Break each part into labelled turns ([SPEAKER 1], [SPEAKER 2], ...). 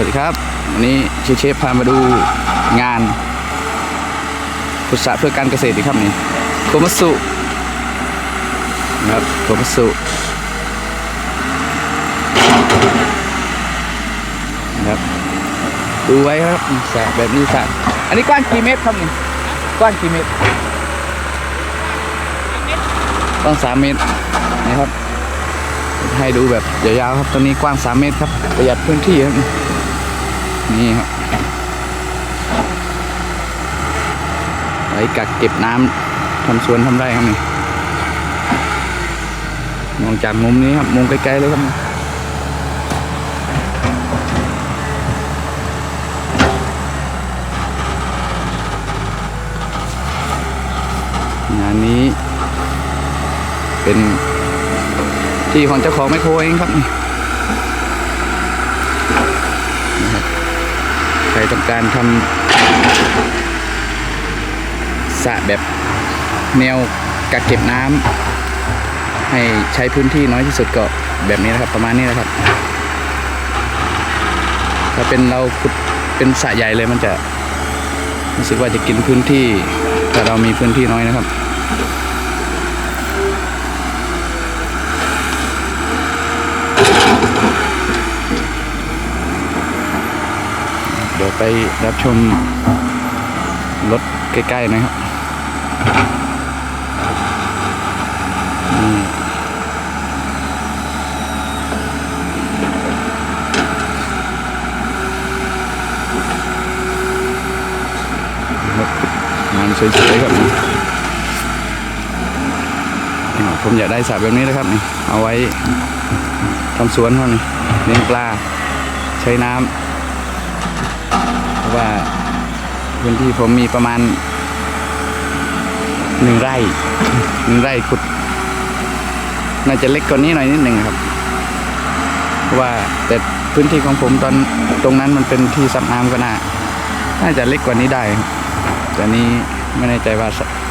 [SPEAKER 1] วัสดีครับวันนี้เชฟพามาดูงานขุดสระเพื่อการเกษตรครับนี่โคมัตสุนะครับโคมัตสุนะครับดูไว้ครับสระแบบนี้สระอันนี้กว้างกี่เมตรครับนี่กว้างกี่เมตรกว้าง3 เมตรนะครับให้ดูแบบยาวๆครับตอนนี้กว้าง3 เมตรครับประหยัดพื้นที่ครับนี่ครับไว้กักเก็บน้ำทำสวนทำไร่ครับนี่มองจากมุมนี้ครับมุมไกลๆเลยครับงานนี้เป็นที่ของเจ้าของไมโครเองครับนี่ใครต้องการทำสระแบบแนวกักเก็บน้ำให้ใช้พื้นที่น้อยที่สุดก็แบบนี้นะครับประมาณนี้นะครับถ้าเป็นเราขุดเป็นสระใหญ่เลยมันจะรู้สึกว่าจะกินพื้นที่แต่เรามีพื้นที่น้อยนะครับเดี๋ยวไปรับชมรถใกล้ๆนะครับงานสวยๆครับผมอยากได้สระแบบนี้นะครับนี่เอาไว้ทำสวนเขานี่เลี้ยงปลาใช้น้ำเพราะว่าพื้นที่ผมมีประมาณ1 ไร่ขุดน่าจะเล็กกว่านี้หน่อยนิดหนึ่งครับเพราะว่าแต่พื้นที่ของผมตรงนั้นมันเป็นที่ซับน้ำก็น่าจะเล็กกว่านี้ได้แต่นี้ไม่แน่ใจว่า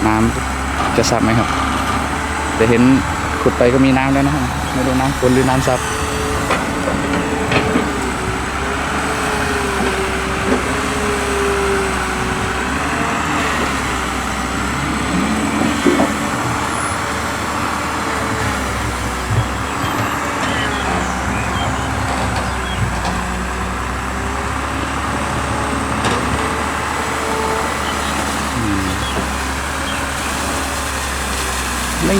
[SPEAKER 1] น้ำจะซับไหมครับแต่เห็นขุดไปก็มีน้ำแล้วนะครับไม่รู้น้ำฝนหรือน้ำซับนี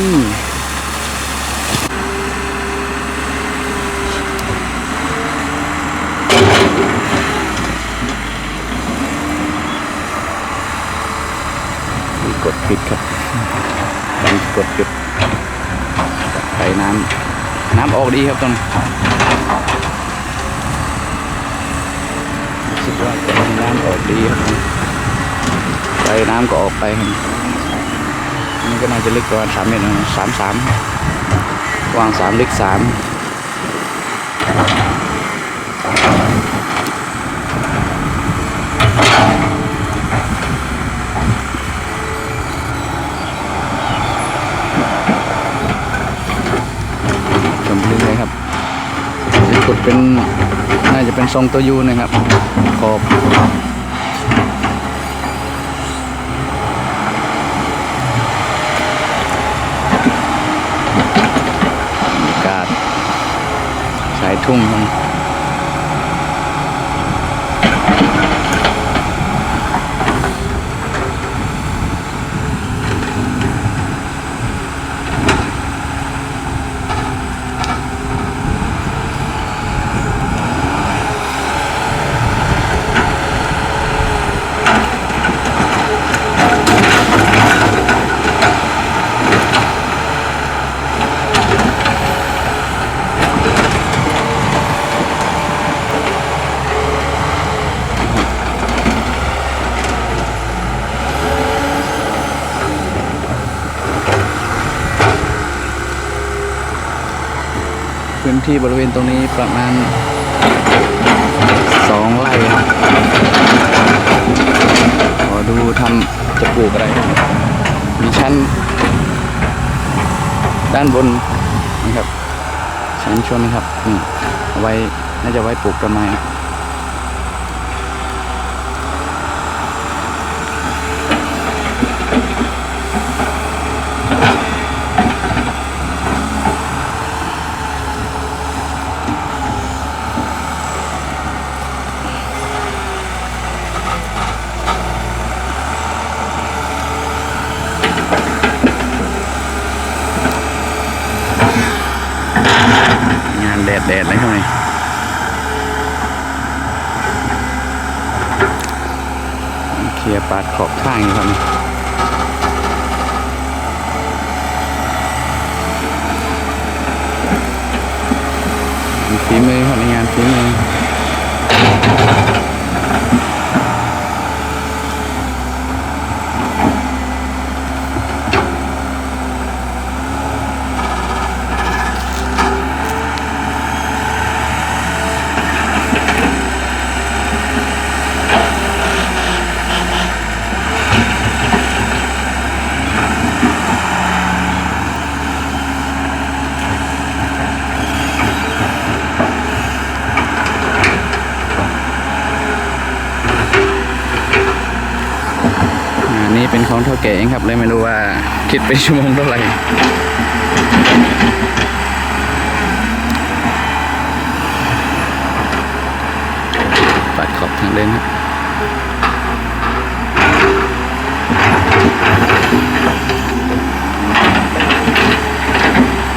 [SPEAKER 1] ่กดปิดครับการกดปิดไปน้ำออกดีครับตรงนี้รู้สึกว่าจะมีน้ำออกดีครับไปน้ำก็ออกไปครับนี่ก็น่าจะลึกประมาณ3 เมตร33กว้าง3ลึก3ชมพื้นเลยครับขุดเป็นน่าจะเป็นทรงตัวยูนะครับขอบสายทุ่งครับพื้นที่บริเวณตรงนี้ประมาณ2 ไร่ขอดูทำจะปลูกอะไรมีชั้นด้านบนนะครับชั้นชนนะครับเอาไว้น่าจะไว้ปลูกต้นไม้ งานแดดเลยครับนี่เคลียร์ปาดขอบข้างอยู่ครับนี่ฝีมือครับในงานฝีมือนี่เป็นของเท่าแก่เองครับเลยไม่รู้ว่าคิดเป็นชั่วโมงเท่าไหร่ปัดขอบทางเดินครับ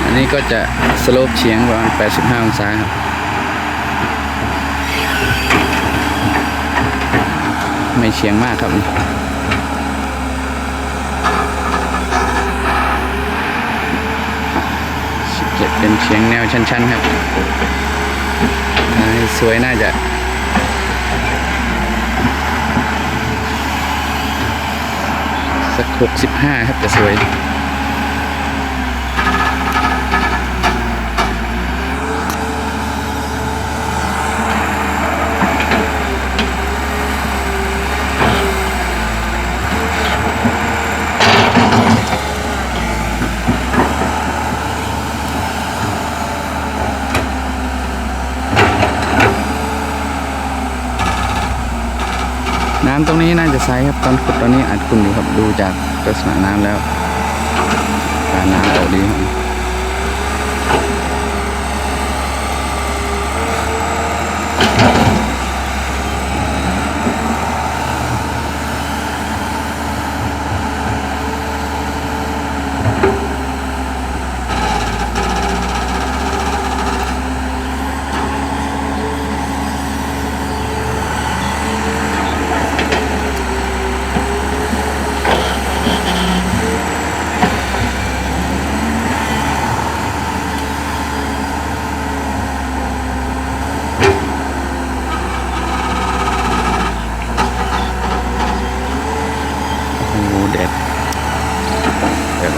[SPEAKER 1] อันนี้ก็จะสโลปเฉียงประมาณ85 องศาครับไม่เฉียงมากครับเป็นเฉียงแนวชันๆครับสวยน่าจะสัก65ครับจะสวยน้ำตรงนี้น่าจะใสครับตอนขุดตอนนี้อาจขุ่นอยู่ครับดูจากลักษณะน้ำแล้วการน้ำออกดี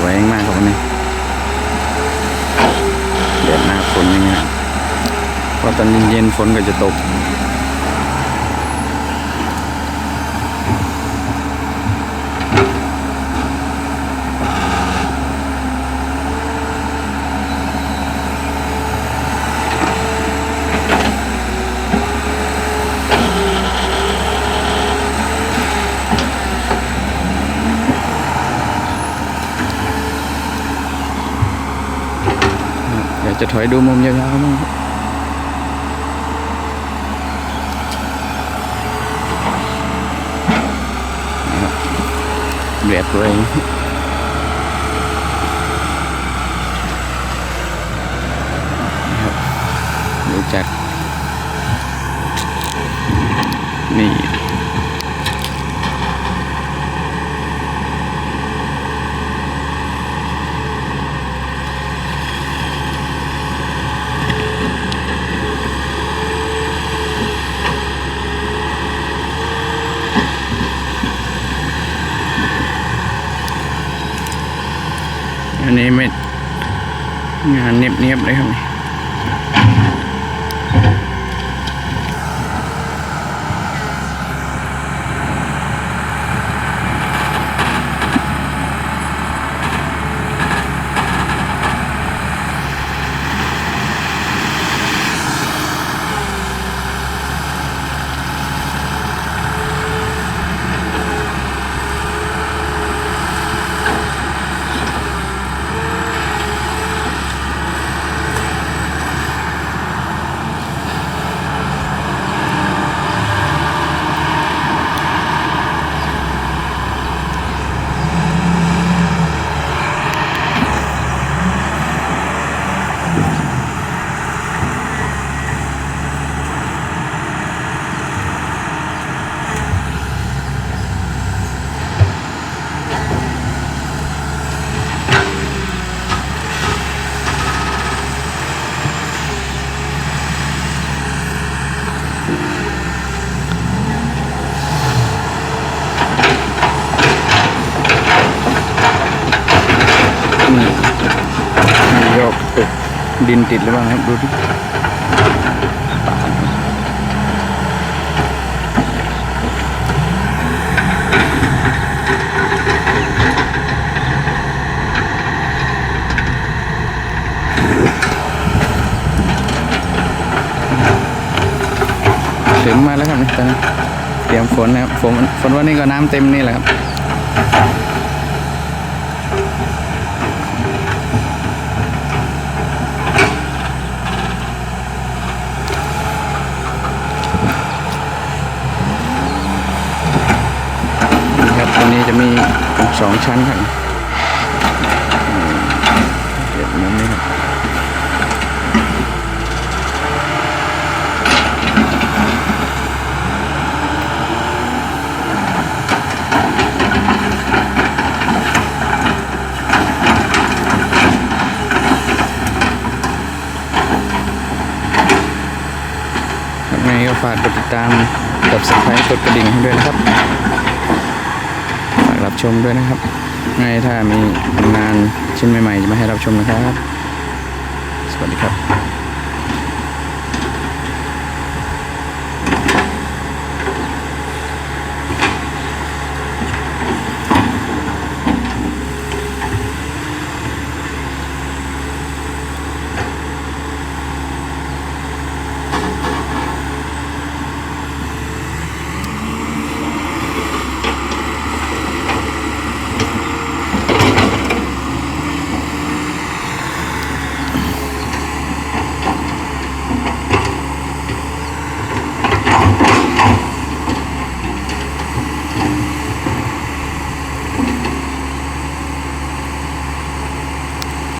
[SPEAKER 1] แรงมากครับวันนี้แดดหน้าฝนอย่างเงี้ยเพราะตอนเย็นฝนก็จะตกอยากจะถอยดูมุมยาวๆมั้งแดดแรงดูจากนี่อันนี้ไม่งานเนียบๆเลยครับนี่ ดินติดหรือเปล่าครับดูดิถึงมาแล้วครับตอนนี้เตรียมฝนนะครับฝนวันนี้ก็น้ำเต็มนี่แหละครับตรงนี้จะมี2 ชั้นครับเก็บมุมนี้ครับไงก็ฝากกดติดตามกด Subscribe กดกระดิ่งให้ด้วยนะครับฝากรับชมด้วยนะครับไงถ้ามีงานชิ้นใหม่ๆจะมาให้รับชมนะครับสวัสดีครับ